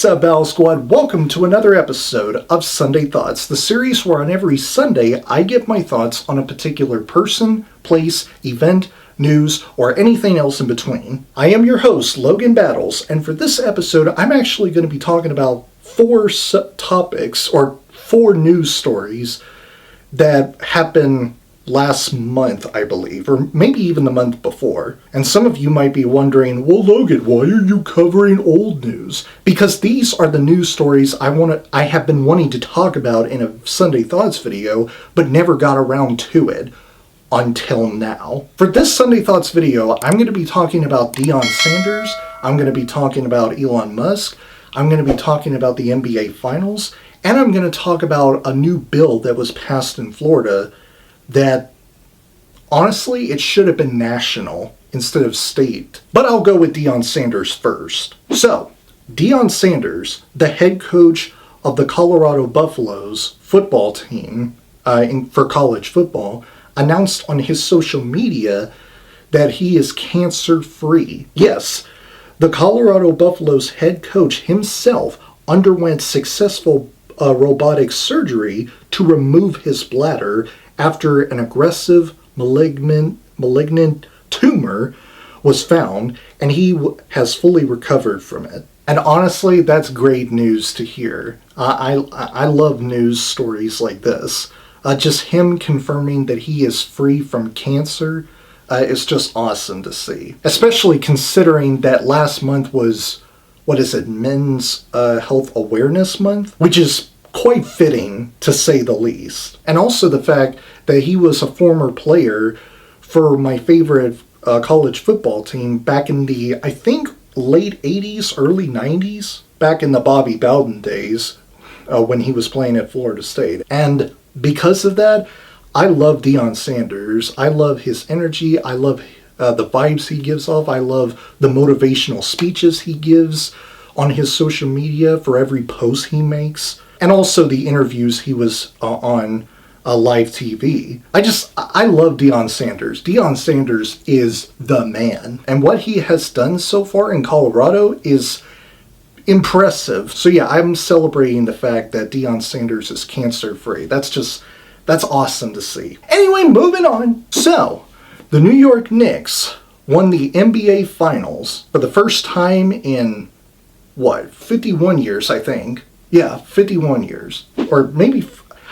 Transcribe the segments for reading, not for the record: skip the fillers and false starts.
What's up, Battle Squad? Welcome to another episode of Sunday Thoughts, the series where on every Sunday I give my thoughts on a particular person, place, event, news, or anything else in between. I am your host, Logan Battles, and for this episode I'm actually going to be talking about four topics or four news stories that happened last month, I believe, or maybe even the month before. And some of you might be wondering, well, Logan, why are you covering old news? Because these are the news stories I have been wanting to talk about in a Sunday Thoughts video, but never got around to it until now. For this Sunday Thoughts video, I'm going to be talking about Deion Sanders, I'm going to be talking about Elon Musk, I'm going to be talking about the NBA Finals, and I'm going to talk about a new bill that was passed in Florida that, honestly, it should have been national instead of state. But I'll go with Deion Sanders first. So, Deion Sanders, the head coach of the Colorado Buffaloes football team for college football, announced on his social media that he is cancer-free. Yes, the Colorado Buffaloes head coach himself underwent successful robotic surgery to remove his bladder after an aggressive malignant tumor was found, and he has fully recovered from it. And honestly, that's great news to hear. I love news stories like this. Just him confirming that he is free from cancer is just awesome to see. Especially considering that last month was, Men's Health Awareness Month, which is quite fitting, to say the least. And also the fact that he was a former player for my favorite college football team back in the, I think, late 80s, early 90s, back in the Bobby Bowden days when he was playing at Florida State. And because of that, I love Deion Sanders. I love his energy. I love the vibes he gives off. I love the motivational speeches he gives on his social media for every post he makes. And also the interviews he was on live TV. I love Deion Sanders. Deion Sanders is the man. And what he has done so far in Colorado is impressive. So yeah, I'm celebrating the fact that Deion Sanders is cancer-free. That's awesome to see. Anyway, moving on. So, the New York Knicks won the NBA Finals for the first time in, 51 years, I think. Yeah, 51 years. Or maybe,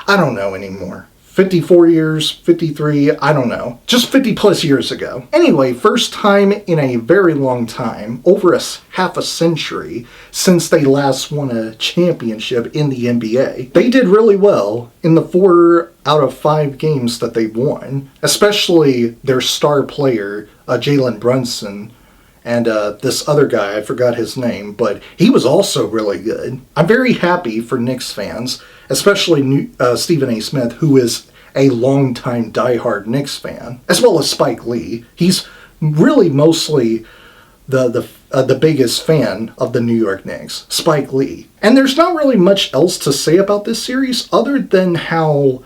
I don't know anymore. 54 years, 53, I don't know. Just 50 plus years ago. Anyway, first time in a very long time, over half a century, since they last won a championship in the NBA. They did really well in the 4 out of 5 games that they won, especially their star player, Jalen Brunson, and this other guy, I forgot his name, but he was also really good. I'm very happy for Knicks fans, especially Stephen A. Smith, who is a longtime diehard Knicks fan, as well as Spike Lee. He's really mostly the biggest fan of the New York Knicks, Spike Lee. And there's not really much else to say about this series other than how,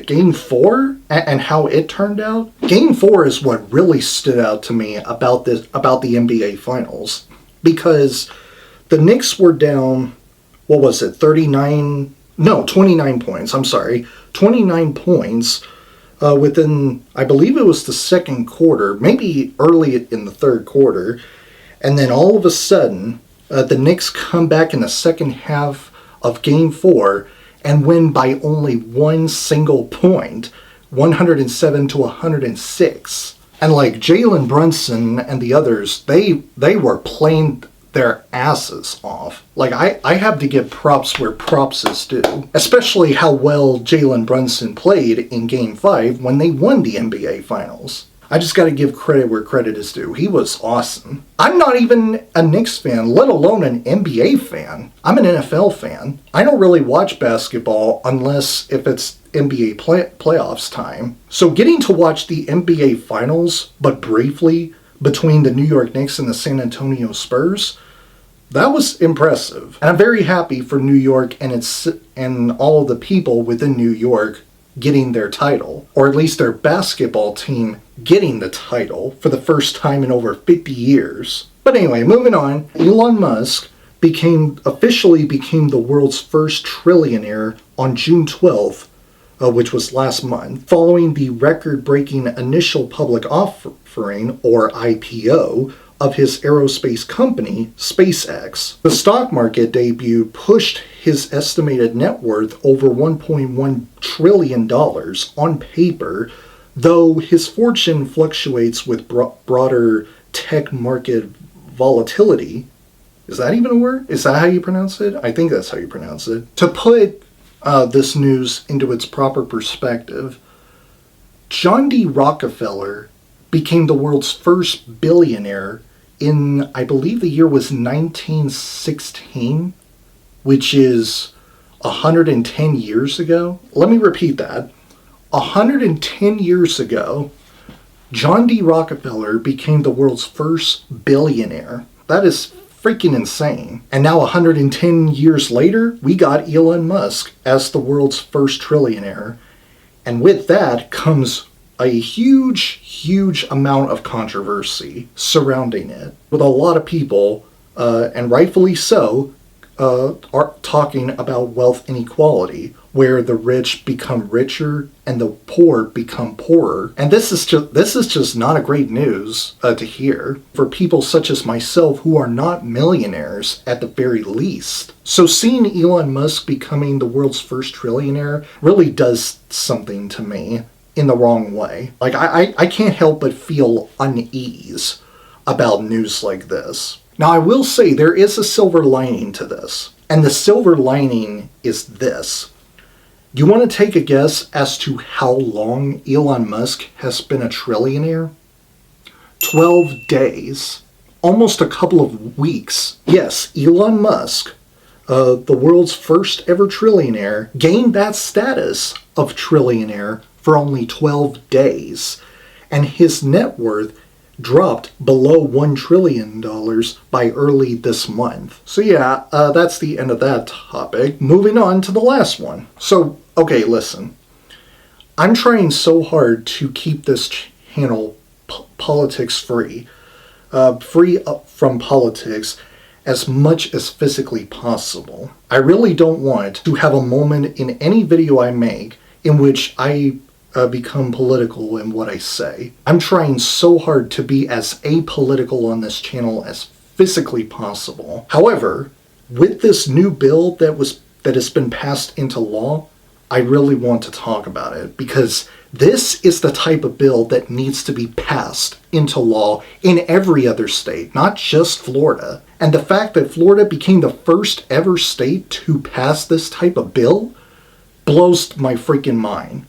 Game 4 and how it turned out? Game 4 is what really stood out to me about the NBA Finals, because the Knicks were down, 29 points, 29 points within, I believe it was the second quarter, maybe early in the third quarter, and then all of a sudden, the Knicks come back in the second half of Game 4 and win by only one single point, 107 to 106. And like Jalen Brunson and the others, they were playing their asses off. Like, I have to give props where props is due. Especially how well Jalen Brunson played in Game 5 when they won the NBA Finals. I just gotta give credit where credit is due. He was awesome. I'm not even a Knicks fan, let alone an NBA fan. I'm an NFL fan. I don't really watch basketball unless if it's NBA playoffs time. So getting to watch the NBA Finals, but briefly, between the New York Knicks and the San Antonio Spurs, that was impressive. And I'm very happy for New York and all of the people within New York getting their title, or at least their basketball team getting the title for the first time in over 50 years. But anyway, moving on, Elon Musk, officially became the world's first trillionaire on June 12th, which was last month, following the record-breaking initial public offering, or IPO, of his aerospace company, SpaceX. The stock market debut pushed his estimated net worth over $1.1 trillion on paper, though his fortune fluctuates with broader tech market volatility. Is that even a word? Is that how you pronounce it? I think that's how you pronounce it. To put this news into its proper perspective, John D. Rockefeller became the world's first billionaire in, I believe the year was 1916, which is 110 years ago. Let me repeat that. 110 years ago, John D. Rockefeller became the world's first billionaire. That is freaking insane. And now 110 years later, we got Elon Musk as the world's first trillionaire. And with that comes a huge amount of controversy surrounding it, with a lot of people, and rightfully so, are talking about wealth inequality, where the rich become richer and the poor become poorer. And this is just not a great news to hear for people such as myself who are not millionaires at the very least. So seeing Elon Musk becoming the world's first trillionaire really does something to me in the wrong way. Like, I can't help but feel unease about news like this. Now, I will say there is a silver lining to this, and the silver lining is this. You want to take a guess as to how long Elon Musk has been a trillionaire? 12 days. Almost a couple of weeks. Yes, Elon Musk, the world's first ever trillionaire, gained that status of trillionaire for only 12 days, and his net worth dropped below $1 trillion by early this month. So yeah, that's the end of that topic. Moving on to the last one. So, okay, listen. I'm trying so hard to keep this channel politics free. Free from politics as much as physically possible. I really don't want to have a moment in any video I make in which I become political in what I say. I'm trying so hard to be as apolitical on this channel as physically possible. However, with this new bill that has been passed into law, I really want to talk about it, because this is the type of bill that needs to be passed into law in every other state, not just Florida. And the fact that Florida became the first ever state to pass this type of bill blows my freaking mind.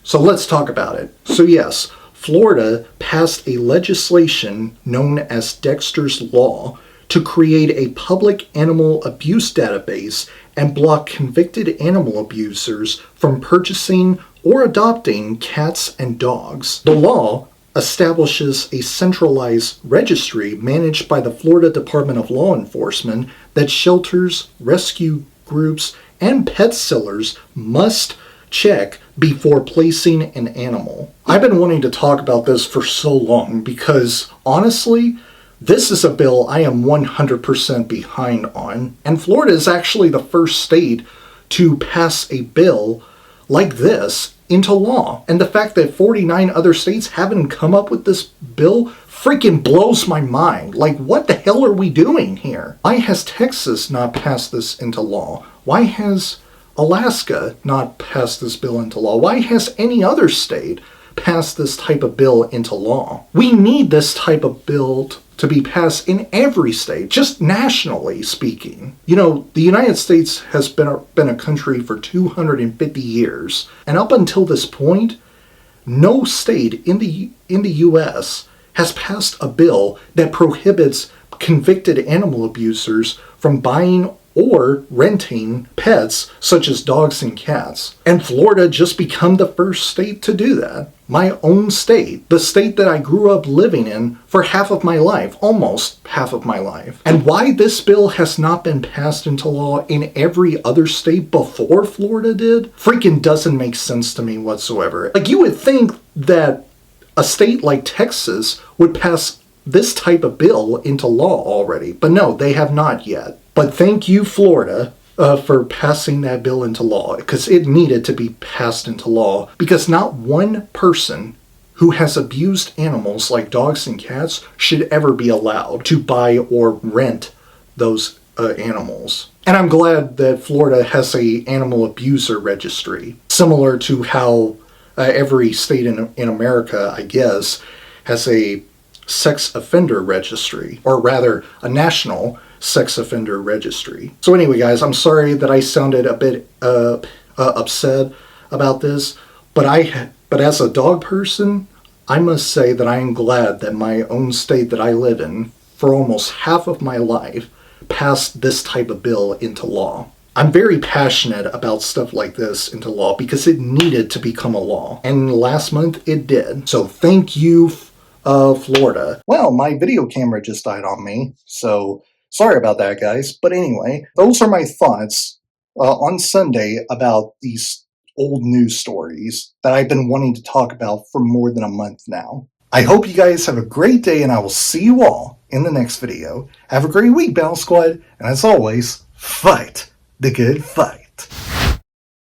So let's talk about it. So yes, Florida passed a legislation known as Dexter's Law to create a public animal abuse database and block convicted animal abusers from purchasing or adopting cats and dogs. The law establishes a centralized registry managed by the Florida Department of Law Enforcement that shelters, rescue groups, and pet sellers must check before placing an animal. I've been wanting to talk about this for so long because, honestly, this is a bill I am 100% behind on. And Florida is actually the first state to pass a bill like this into law. And the fact that 49 other states haven't come up with this bill freaking blows my mind. Like, what the hell are we doing here? Why has Texas not passed this into law? Why has Alaska not passed this bill into law? Why has any other state passed this type of bill into law? We need this type of bill to be passed in every state, just nationally speaking. You know, the United States has been a country for 250 years, and up until this point, no state in the U.S. has passed a bill that prohibits convicted animal abusers from buying or renting pets such as dogs and cats. And Florida just become the first state to do that. My own state, the state that I grew up living in for half of my life, almost half of my life. And why this bill has not been passed into law in every other state before Florida did, freaking doesn't make sense to me whatsoever. Like, you would think that a state like Texas would pass this type of bill into law already, but no, they have not yet. But thank you, Florida, for passing that bill into law, because it needed to be passed into law, because not one person who has abused animals like dogs and cats should ever be allowed to buy or rent those animals. And I'm glad that Florida has a animal abuser registry, similar to how every state in America, I guess, has a sex offender registry, or rather, a national sex offender registry. So anyway, guys, I'm sorry that I sounded a bit upset about this, but as a dog person, I must say that I am glad that my own state that I live in, for almost half of my life, passed this type of bill into law. I'm very passionate about stuff like this into law because it needed to become a law. And last month it did. So thank you, Florida. Well, my video camera just died on me, so sorry about that, guys. But anyway, those are my thoughts on Sunday about these old news stories that I've been wanting to talk about for more than a month now. I hope you guys have a great day, and I will see you all in the next video. Have a great week, Battle Squad, and as always, fight the good fight.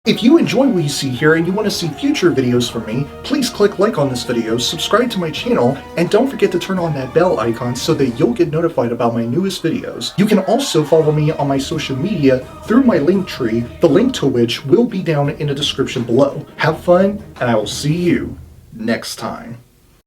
If you enjoy what you see here and you want to see future videos from me, please click like on this video, subscribe to my channel, and don't forget to turn on that bell icon so that you'll get notified about my newest videos. You can also follow me on my social media through my link tree, the link to which will be down in the description below. Have fun, and I will see you next time.